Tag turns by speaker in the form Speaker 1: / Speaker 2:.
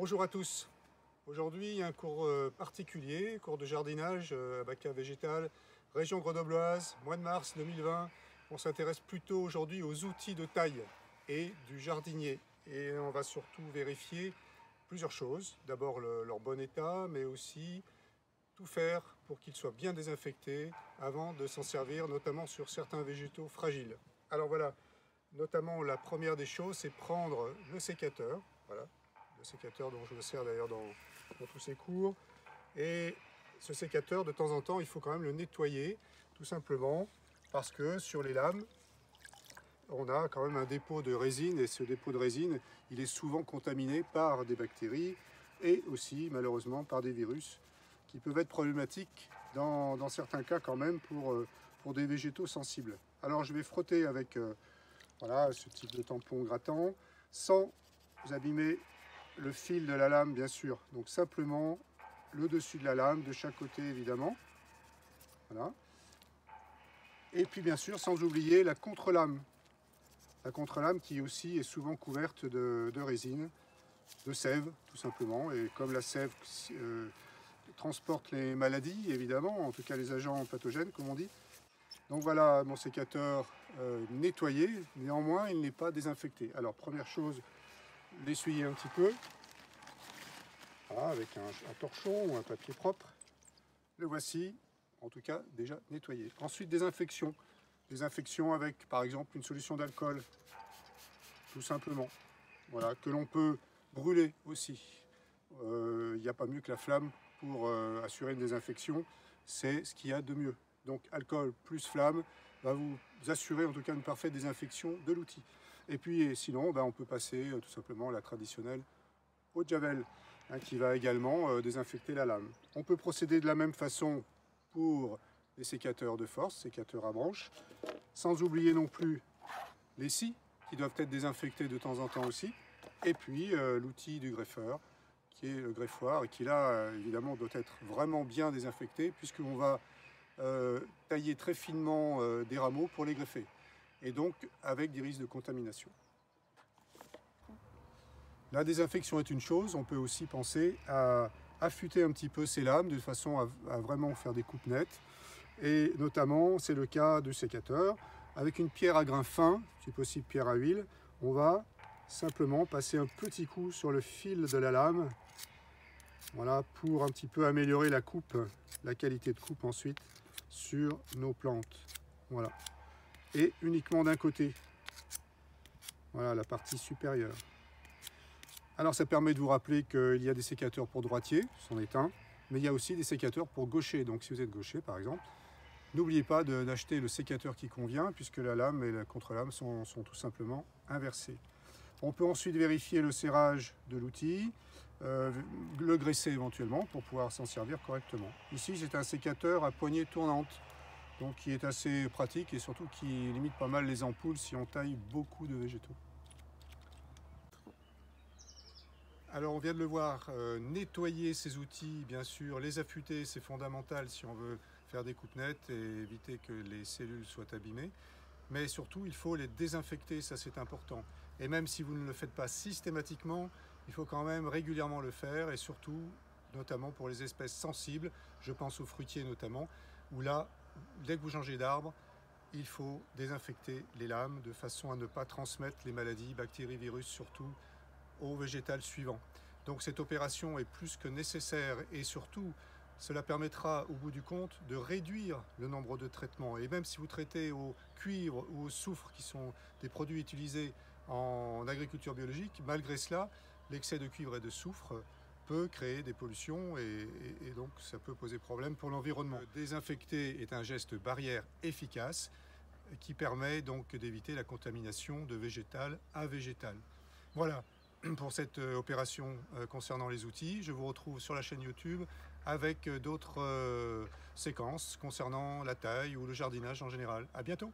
Speaker 1: Bonjour à tous. Aujourd'hui, un cours particulier, cours de jardinage à Baca Végétal, région grenobloise, mois de mars 2020. On s'intéresse plutôt aujourd'hui aux outils de taille et du jardinier. Et on va surtout vérifier plusieurs choses. D'abord leur bon état, mais aussi tout faire pour qu'ils soient bien désinfectés avant de s'en servir, notamment sur certains végétaux fragiles. Alors voilà, notamment la première des choses, c'est prendre le sécateur. Voilà. Le sécateur dont je me sers d'ailleurs dans tous ces cours. Et ce sécateur, de temps en temps, il faut quand même le nettoyer, tout simplement parce que sur les lames, on a quand même un dépôt de résine, et ce dépôt de résine, il est souvent contaminé par des bactéries et aussi, malheureusement, par des virus qui peuvent être problématiques dans certains cas quand même pour des végétaux sensibles. Alors je vais frotter avec voilà, ce type de tampon grattant, sans abîmer le fil de la lame, bien sûr. Donc simplement le dessus de la lame, de chaque côté évidemment. Voilà. Et puis bien sûr, sans oublier la contre-lame. La contre-lame qui aussi est souvent couverte de résine, de sève tout simplement. Et comme la sève transporte les maladies, évidemment, en tout cas les agents pathogènes, comme on dit. Donc voilà mon sécateur nettoyé, néanmoins il n'est pas désinfecté. Alors première chose, l'essuyer un petit peu. Voilà, avec un torchon ou un papier propre. Le voici, en tout cas, déjà nettoyé. Ensuite, désinfection. Désinfection avec, par exemple, une solution d'alcool, tout simplement. Voilà, que l'on peut brûler aussi. Il n'y a pas mieux que la flamme pour assurer une désinfection. C'est ce qu'il y a de mieux. Donc, alcool plus flamme va vous assurer, en tout cas, une parfaite désinfection de l'outil. Et puis, sinon, on peut passer tout simplement la traditionnelle eau de javel, qui va également désinfecter la lame. On peut procéder de la même façon pour les sécateurs de force, sécateurs à branches, sans oublier non plus les scies qui doivent être désinfectés de temps en temps aussi, et puis l'outil du greffeur, qui est le greffoir, et qui là évidemment doit être vraiment bien désinfecté, puisqu'on va tailler très finement des rameaux pour les greffer, et donc avec des risques de contamination. La désinfection est une chose, on peut aussi penser à affûter un petit peu ces lames de façon à vraiment faire des coupes nettes. Et notamment, c'est le cas du sécateur. Avec une pierre à grain fin, si possible pierre à huile, on va simplement passer un petit coup sur le fil de la lame. Voilà, pour un petit peu améliorer la coupe, la qualité de coupe ensuite sur nos plantes. Voilà. Et uniquement d'un côté. Voilà, la partie supérieure. Alors ça permet de vous rappeler qu'il y a des sécateurs pour droitier, c'en est un, mais il y a aussi des sécateurs pour gaucher. Donc si vous êtes gaucher par exemple, n'oubliez pas d'acheter le sécateur qui convient, puisque la lame et la contre-lame sont tout simplement inversées. On peut ensuite vérifier le serrage de l'outil, le graisser éventuellement pour pouvoir s'en servir correctement. Ici c'est un sécateur à poignée tournante, donc qui est assez pratique et surtout qui limite pas mal les ampoules si on taille beaucoup de végétaux. Alors on vient de le voir, nettoyer ces outils, bien sûr, les affûter, c'est fondamental si on veut faire des coupes nettes et éviter que les cellules soient abîmées. Mais surtout, il faut les désinfecter, ça c'est important. Et même si vous ne le faites pas systématiquement, il faut quand même régulièrement le faire, et surtout, notamment pour les espèces sensibles, je pense aux fruitiers notamment, où là, dès que vous changez d'arbre, il faut désinfecter les lames de façon à ne pas transmettre les maladies, bactéries, virus surtout, au végétal suivant. Donc cette opération est plus que nécessaire, et surtout cela permettra au bout du compte de réduire le nombre de traitements. Et même si vous traitez au cuivre ou au soufre, qui sont des produits utilisés en agriculture biologique, malgré cela, l'excès de cuivre et de soufre peut créer des pollutions et donc ça peut poser problème pour l'environnement. Désinfecter est un geste barrière efficace qui permet donc d'éviter la contamination de végétal à végétal. Voilà pour cette opération concernant les outils. Je vous retrouve sur la chaîne YouTube avec d'autres séquences concernant la taille ou le jardinage en général. À bientôt!